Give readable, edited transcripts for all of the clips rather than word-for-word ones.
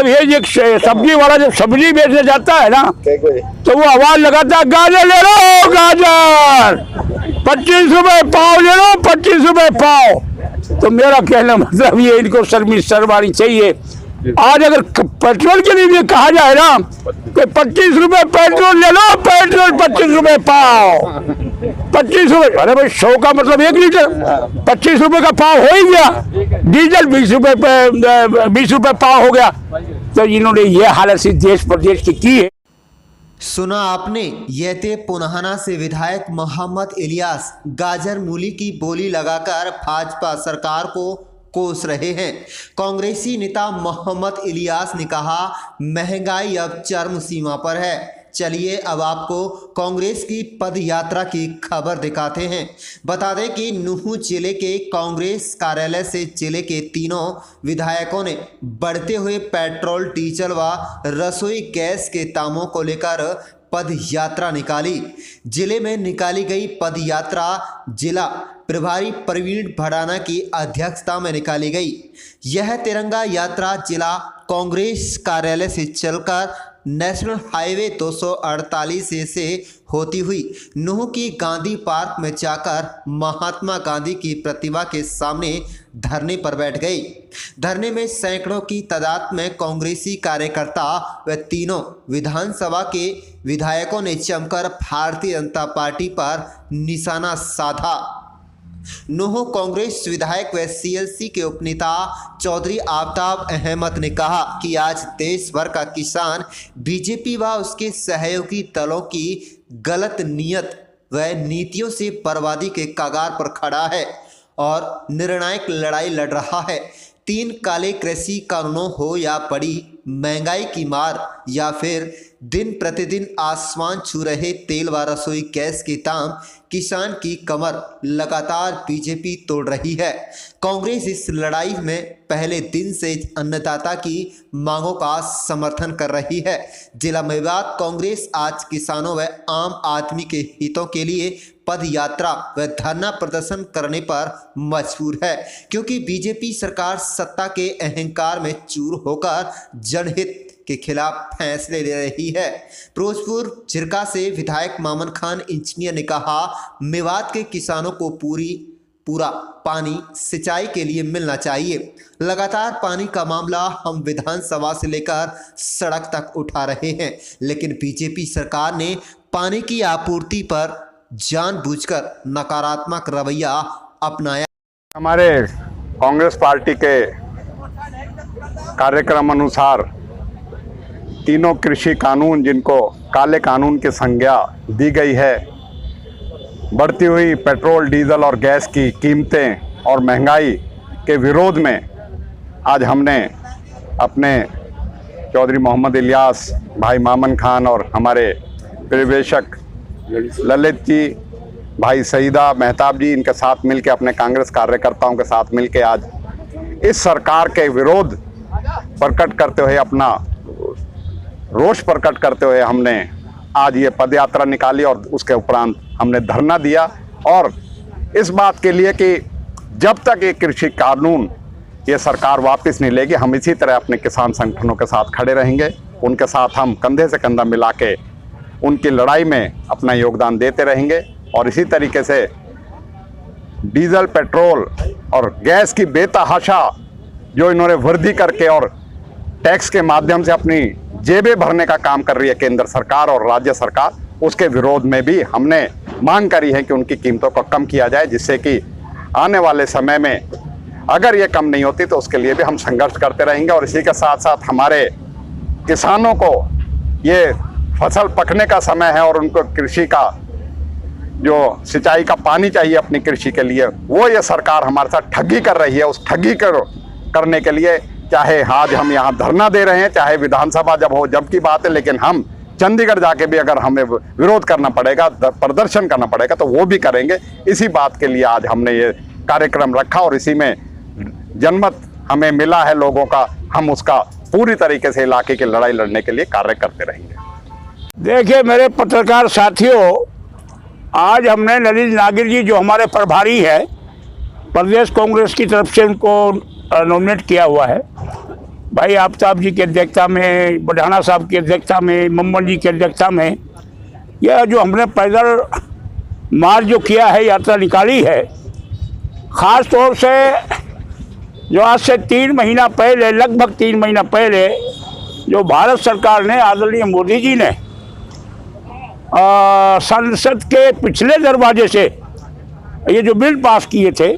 ये सब्जी वाला जब सब्जी बेचने जाता है ना तो वो आवाज लगाता है गाजर ले लो गाजर, 25 रुपए पाव ले लो, 25 रुपए पाव। तो मेरा कहना मतलब ये इनको शर्मानी चाहिए। आज अगर पेट्रोल के लिए भी कहा जाए ना कि 25 रुपए पेट्रोल ले लो, पेट्रोल 25 रुपए पाव, 25 रुपए, अरे भाई 100 का मतलब 1 लीटर, 25 रुपए का पाव हो ही गया। डीजल 20 रुपए पाव हो गया। तो इन्होंने ये हालत देश प्रदेश की है। सुना आपने, ये थे पुनाहना से विधायक मोहम्मद इलियास गाजर मूली की बोली लगाकर भाजपा सरकार को कोस रहे हैं। कांग्रेसी नेता मोहम्मद इलियास ने कहा, महंगाई अब चरम सीमा पर है। चलिए अब आपको कांग्रेस की पद यात्रा की खबर दिखाते हैं। बता दें कि नुहू जिले के कांग्रेस कार्यालय से जिले के तीनों विधायकों ने बढ़ते हुए पेट्रोल, डीजल व रसोई गैस के दामों को लेकर पद यात्रा निकाली। जिले में निकाली गई पद यात्रा जिला प्रभारी प्रवीण भड़ाना की अध्यक्षता में निकाली गई। यह तिरंगा यात्रा जिला कांग्रेस कार्यालय से चलकर नेशनल हाईवे 248 से होती हुई नुहू की गांधी पार्क में जाकर महात्मा गांधी की प्रतिमा के सामने धरने पर बैठ गई। धरने में सैकड़ों की तादाद में कांग्रेसी कार्यकर्ता व तीनों विधानसभा के विधायकों ने जमकर भारतीय जनता पार्टी पर निशाना साधा। नुहू कांग्रेस विधायक व सीएलसी के उपनेता चौधरी आफ्ताब अहमद ने कहा कि आज देश भर का किसान बीजेपी व उसके सहयोगी दलों की गलत नीयत व नीतियों से बर्बादी के कगार पर खड़ा है और निर्णायक लड़ाई लड़ रहा है। 3 काले कृषि कानूनों हो या बड़ी महंगाई की मार या फिर दिन प्रतिदिन आसमान छू रहे तेल व रसोई गैस के दाम, किसान की कमर लगातार बीजेपी तोड़ रही है। कांग्रेस इस लड़ाई में पहले दिन से अन्नदाता की मांगों का समर्थन कर रही है। जिला मेवात कांग्रेस आज किसानों व आम आदमी के हितों के लिए पद यात्रा व धरना प्रदर्शन करने पर मजबूर है, क्योंकि बीजेपी सरकार सत्ता के अहंकार में चूर होकर जनहित के खिलाफ फैसले ले रही है। फिरोजपुर झिरका से विधायक मामन खान इंजीनियर ने कहा, मेवात के किसानों को पूरा पानी सिंचाई के लिए मिलना चाहिए। लगातार पानी का मामला हम विधानसभा से लेकर सड़क तक उठा रहे हैं, लेकिन बीजेपी सरकार ने पानी की आपूर्ति पर जानबूझकर नकारात्मक रवैया अपनाया। हमारे कांग्रेस पार्टी के कार्यक्रम अनुसार तीनों कृषि कानून, जिनको काले कानून की संज्ञा दी गई है, बढ़ती हुई पेट्रोल, डीजल और गैस की कीमतें और महंगाई के विरोध में आज हमने अपने चौधरी मोहम्मद इलियास, भाई मामन खान और हमारे परिवेशक ललित जी, भाई सईदा मेहताब जी, इनके साथ मिलकर, अपने कांग्रेस कार्यकर्ताओं के साथ मिलकर आज इस सरकार के विरोध प्रकट करते हुए, अपना रोष प्रकट करते हुए हमने आज ये पदयात्रा निकाली और उसके उपरांत हमने धरना दिया। और इस बात के लिए कि जब तक ये कृषि कानून ये सरकार वापस नहीं लेगी, हम इसी तरह अपने किसान संगठनों के साथ खड़े रहेंगे। उनके साथ हम कंधे से कंधा मिला के उनकी लड़ाई में अपना योगदान देते रहेंगे। और इसी तरीके से डीजल, पेट्रोल और गैस की बेतहाशा जो इन्होंने वृद्धि करके और टैक्स के माध्यम से अपनी जेबें भरने का काम कर रही है केंद्र सरकार और राज्य सरकार, उसके विरोध में भी हमने मांग करी है कि उनकी कीमतों को कम किया जाए, जिससे कि आने वाले समय में अगर ये कम नहीं होती तो उसके लिए भी हम संघर्ष करते रहेंगे। और इसी के साथ साथ हमारे किसानों को ये फसल पकने का समय है और उनको कृषि का जो सिंचाई का पानी चाहिए अपनी कृषि के लिए, वो ये सरकार हमारे साथ ठगी कर रही है। उस ठगी करने के लिए चाहे आज हम यहाँ धरना दे रहे हैं, चाहे विधानसभा जब की बात है, लेकिन हम चंडीगढ़ जाके भी अगर हमें विरोध करना पड़ेगा, प्रदर्शन करना पड़ेगा, तो वो भी करेंगे। इसी बात के लिए आज हमने ये कार्यक्रम रखा और इसी में जनमत हमें मिला है लोगों का। हम उसका पूरी तरीके से इलाके की लड़ाई लड़ने के लिए कार्य करते रहेंगे। देखिए मेरे पत्रकार साथियों, आज हमने ललित नागिर जी, जो हमारे प्रभारी है, प्रदेश कांग्रेस की तरफ से उनको नॉमिनेट किया हुआ है। भाई आफ्ताब जी की अध्यक्षता में, बढ़ाना साहब की अध्यक्षता में, मम्मन जी की अध्यक्षता में, यह जो हमने पैदल मार्च जो किया है, यात्रा निकाली है, ख़ास तौर से जो आज से 3 महीना पहले, लगभग 3 महीना पहले, जो भारत सरकार ने, आदरणीय मोदी जी ने संसद के पिछले दरवाजे से ये जो बिल पास किए थे,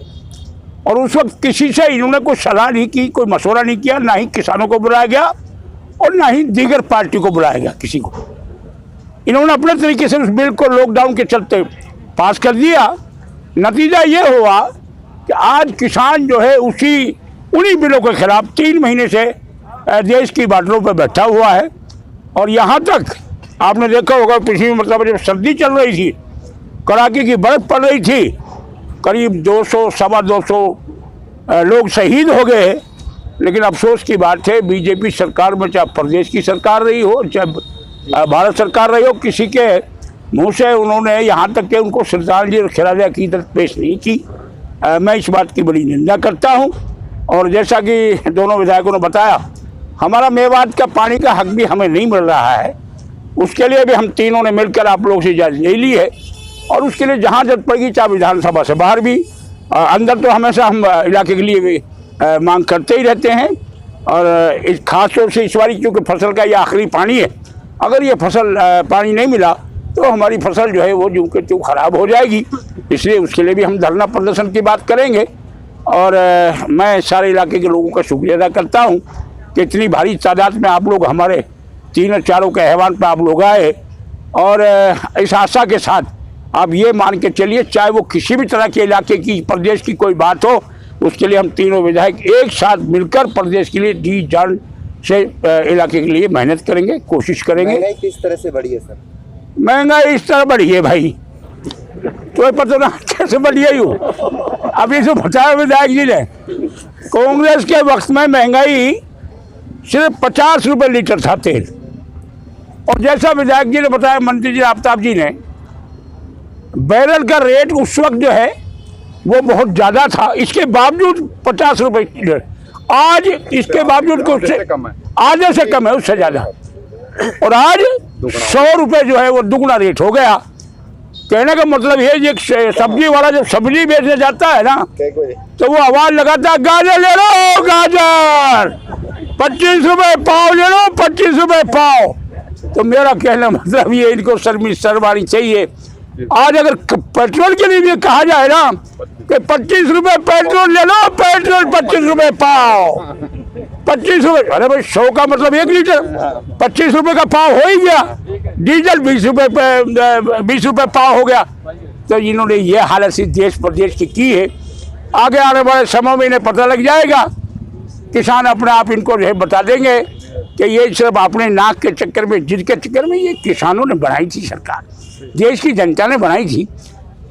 और उस वक्त किसी से इन्होंने कोई सलाह नहीं की, कोई मशवरा नहीं किया, ना ही किसानों को बुलाया गया और ना ही दीगर पार्टी को बुलाया गया, किसी को। इन्होंने अपने तरीके से उस बिल को लॉकडाउन के चलते पास कर दिया। नतीजा ये हुआ कि आज किसान जो है उन्हीं बिलों के खिलाफ 3 महीने से देश की बार्डरों पर बैठा हुआ है। और यहाँ तक आपने देखा होगा, पिछली मतलब जब सर्दी चल रही थी, कड़ाके की बर्फ़ पड़ रही थी, करीब 200 सवा 200 लोग शहीद हो गए। लेकिन अफसोस की बात है, बीजेपी सरकार में, चाहे प्रदेश की सरकार रही हो, चाहे भारत सरकार रही हो, किसी के मुंह से उन्होंने यहाँ तक कि उनको श्रद्धांजलि और खिराज अकीदत पेश नहीं की। मैं इस बात की बड़ी निंदा करता हूँ। और जैसा कि दोनों विधायकों ने बताया, हमारा मेवात का पानी का हक भी हमें नहीं मिल रहा है, उसके लिए भी हम तीनों ने मिलकर आप लोगों से इजाज़त ले ली है। और उसके लिए जहाँ जरूरत पड़ेगी, चाहे विधानसभा से बाहर भी, अंदर तो हमेशा हम इलाके के लिए भी मांग करते ही रहते हैं। और इस खास तौर से इस बार क्योंकि फसल का ये आखिरी पानी है, अगर ये फसल पानी नहीं मिला तो हमारी फसल जो है वो यूँ के त्यों खराब हो जाएगी। इसलिए उसके लिए भी हम धरना प्रदर्शन की बात करेंगे। और मैं सारे इलाके के लोगों का शुक्रिया अदा करता हूँ कि इतनी भारी तादाद में आप लोग हमारे तीनों चारों के आह्वान पर आप लोग आए। और इस आशा के साथ आप ये मान के चलिए, चाहे वो किसी भी तरह के इलाके की, प्रदेश की कोई बात हो, उसके लिए हम तीनों विधायक एक साथ मिलकर प्रदेश के लिए जी जान से इलाके के लिए मेहनत करेंगे, कोशिश करेंगे। महंगाई किस तरह से बढ़ी है सर? महंगाई इस तरह बढ़ी है भाई, तो पता ना कैसे बढ़ी है यूँ। अभी से बताया विधायक जी ने, कांग्रेस के वक्त में महंगाई सिर्फ 50 रुपये लीटर था तेल। और जैसा विधायक जी ने बताया, मंत्री जी आफ्ताब जी ने, बैरल का रेट उस वक्त जो है वो बहुत ज़्यादा था, इसके बावजूद 50 रुपये लीटर। आज इसके बावजूद कुछ आधे से कम है, उससे ज़्यादा। और आज 100 रुपये जो है वो दुगना रेट हो गया। कहने का मतलब ये सब्जी वाला जब सब्जी बेचने जाता है ना, तो वो आवाज़ लगाता है, गाजर ले लो गाजर, 25 रुपये पाव ले लो, 25 रुपये पाव। तो मेरा कहना मतलब ये, इनको शर्मानी चाहिए। आज अगर पेट्रोल के लिए भी कहा जाए ना कि 25 रुपये पेट्रोल ले लो, पेट्रोल 25 रुपये पाव, 25 रुपये, अरे भाई 100 का मतलब 1 लीटर, 25 रुपये का पाव हो ही गया। डीजल 20 रुपये पाव हो गया। तो इन्होंने ये हालत सी देश प्रदेश की है। आगे आने वाले समय में इन्हें पता लग जाएगा, किसान अपने आप इनको जो है बता देंगे कि ये सिर्फ अपने नाक के चक्कर में, जिद के चक्कर में ये किसानों ने बनाई थी सरकार, देश की जनता ने बनाई थी।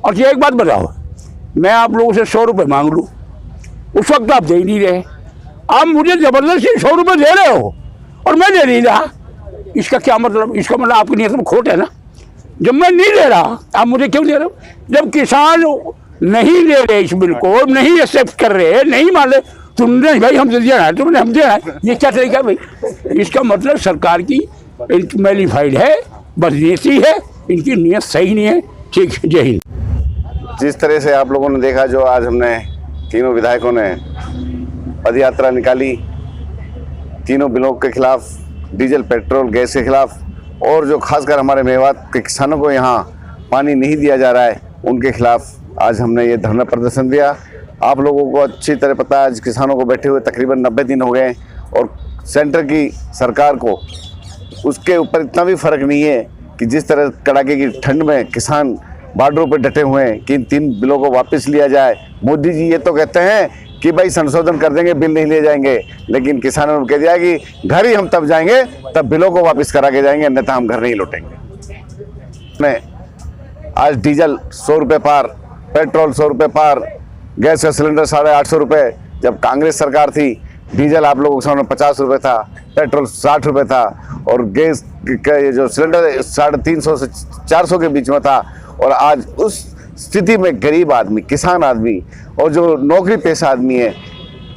और ये एक बात बताओ, मैं आप लोगों से 100 रुपये मांग लूँ, उस वक्त आप दे ही नहीं रहे, आप मुझे ज़बरदस्ती 100 रुपये दे रहे हो और मैं दे नहीं रहा। इसका क्या मतलब? इसका मतलब आपकी नीयत में खोट है ना। जब मैं नहीं दे रहा, आप मुझे क्यों दे रहे हो? जब किसान नहीं ले रहे इस बिल को, नहीं एक्सेप्ट कर रहे, नहीं मान रहे, तुमने भाई हमसे देना है, तुमने हम देना है, ये क्या तरीका है भाई? इसका मतलब सरकार की मैलिफाइड है, बदनीयती है, इनकी नीयत सही नहीं है। ठीक है, जय हिंद। जिस तरह से आप लोगों ने देखा, जो आज हमने तीनों विधायकों ने पद यात्रा निकाली, तीनों बिलों के खिलाफ, डीजल पेट्रोल गैस के खिलाफ, और जो खासकर हमारे मेवात के किसानों को यहाँ पानी नहीं दिया जा रहा है, उनके खिलाफ आज हमने ये धरना प्रदर्शन दिया। आप लोगों को अच्छी तरह पता है, आज किसानों को बैठे हुए तकरीबन 90 दिन हो गए, और सेंटर की सरकार को उसके ऊपर इतना भी फ़र्क नहीं है कि जिस तरह कड़ाके की ठंड में किसान बॉर्डरों पर डटे हुए हैं कि इन 3 बिलों को वापस लिया जाए। मोदी जी ये तो कहते हैं कि भाई संशोधन कर देंगे, बिल नहीं ले जाएंगे, लेकिन किसानों ने कह दिया कि घर ही हम तब जाएंगे तब बिलों को वापस करा के जाएंगे, अन्यथा हम घर नहीं लौटेंगे। मैं आज डीजल 100 रुपये पार, पेट्रोल 100 रुपये पार, गैस का सिलेंडर 850 रुपये। जब कांग्रेस सरकार थी, डीजल आप लोगों के सामने 50 रुपये था, पेट्रोल 60 रुपये था, और गैस का ये जो सिलेंडर 350 से 400 के बीच में था। और आज उस स्थिति में गरीब आदमी, किसान आदमी और जो नौकरी पेशा आदमी है,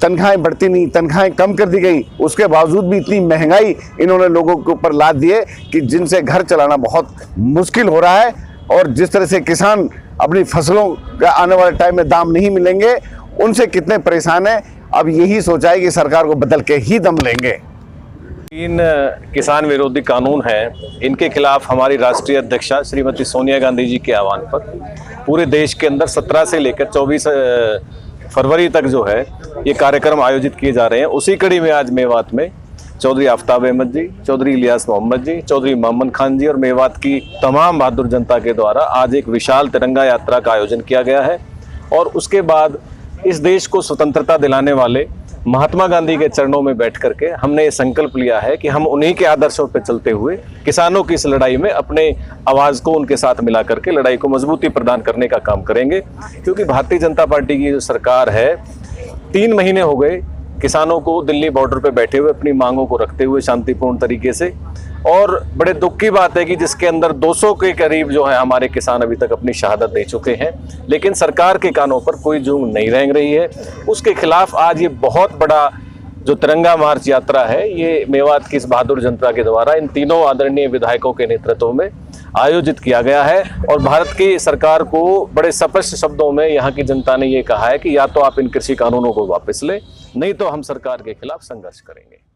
तनख्वाहें बढ़ती नहीं, तनख्वाहें कम कर दी गई, उसके बावजूद भी इतनी महंगाई इन्होंने लोगों के ऊपर लाद दी है कि जिनसे घर चलाना बहुत मुश्किल हो रहा है। और जिस तरह से किसान अपनी फसलों का आने वाले टाइम में दाम नहीं मिलेंगे, उनसे कितने परेशान हैं। अब यही सोचा है कि सरकार को बदल के ही दम लेंगे। इन किसान विरोधी कानून हैं, इनके खिलाफ हमारी राष्ट्रीय अध्यक्षा श्रीमती सोनिया गांधी जी के आह्वान पर पूरे देश के अंदर 17 से लेकर 24 फरवरी तक जो है ये कार्यक्रम आयोजित किए जा रहे हैं। उसी कड़ी में आज मेवात में चौधरी आफ्ताब अहमद जी, चौधरी इलियास मोहम्मद जी, चौधरी मोहम्मद खान जी और मेवात की तमाम बहादुर जनता के द्वारा आज एक विशाल तिरंगा यात्रा का आयोजन किया गया है। और उसके बाद इस देश को स्वतंत्रता दिलाने वाले महात्मा गांधी के चरणों में बैठ करके हमने ये संकल्प लिया है कि हम उन्हीं के आदर्शों पर चलते हुए किसानों की इस लड़ाई में अपने आवाज़ को उनके साथ मिला करके लड़ाई को मजबूती प्रदान करने का काम करेंगे। क्योंकि भारतीय जनता पार्टी की जो सरकार है, 3 महीने हो गए किसानों को दिल्ली बॉर्डर पे बैठे हुए अपनी मांगों को रखते हुए शांतिपूर्ण तरीके से। और बड़े दुख की बात है कि जिसके अंदर 200 के करीब जो है हमारे किसान अभी तक अपनी शहादत दे चुके हैं, लेकिन सरकार के कानों पर कोई जूंग नहीं रेंग रही है। उसके खिलाफ आज ये बहुत बड़ा जो तिरंगा मार्च यात्रा है, ये मेवात की इस बहादुर जनता के द्वारा इन तीनों आदरणीय विधायकों के नेतृत्व में आयोजित किया गया है। और भारत की सरकार को बड़े स्पष्ट शब्दों में यहाँ की जनता ने ये कहा है कि या तो आप इन कृषि कानूनों को वापस लें, नहीं तो हम सरकार के खिलाफ संघर्ष करेंगे।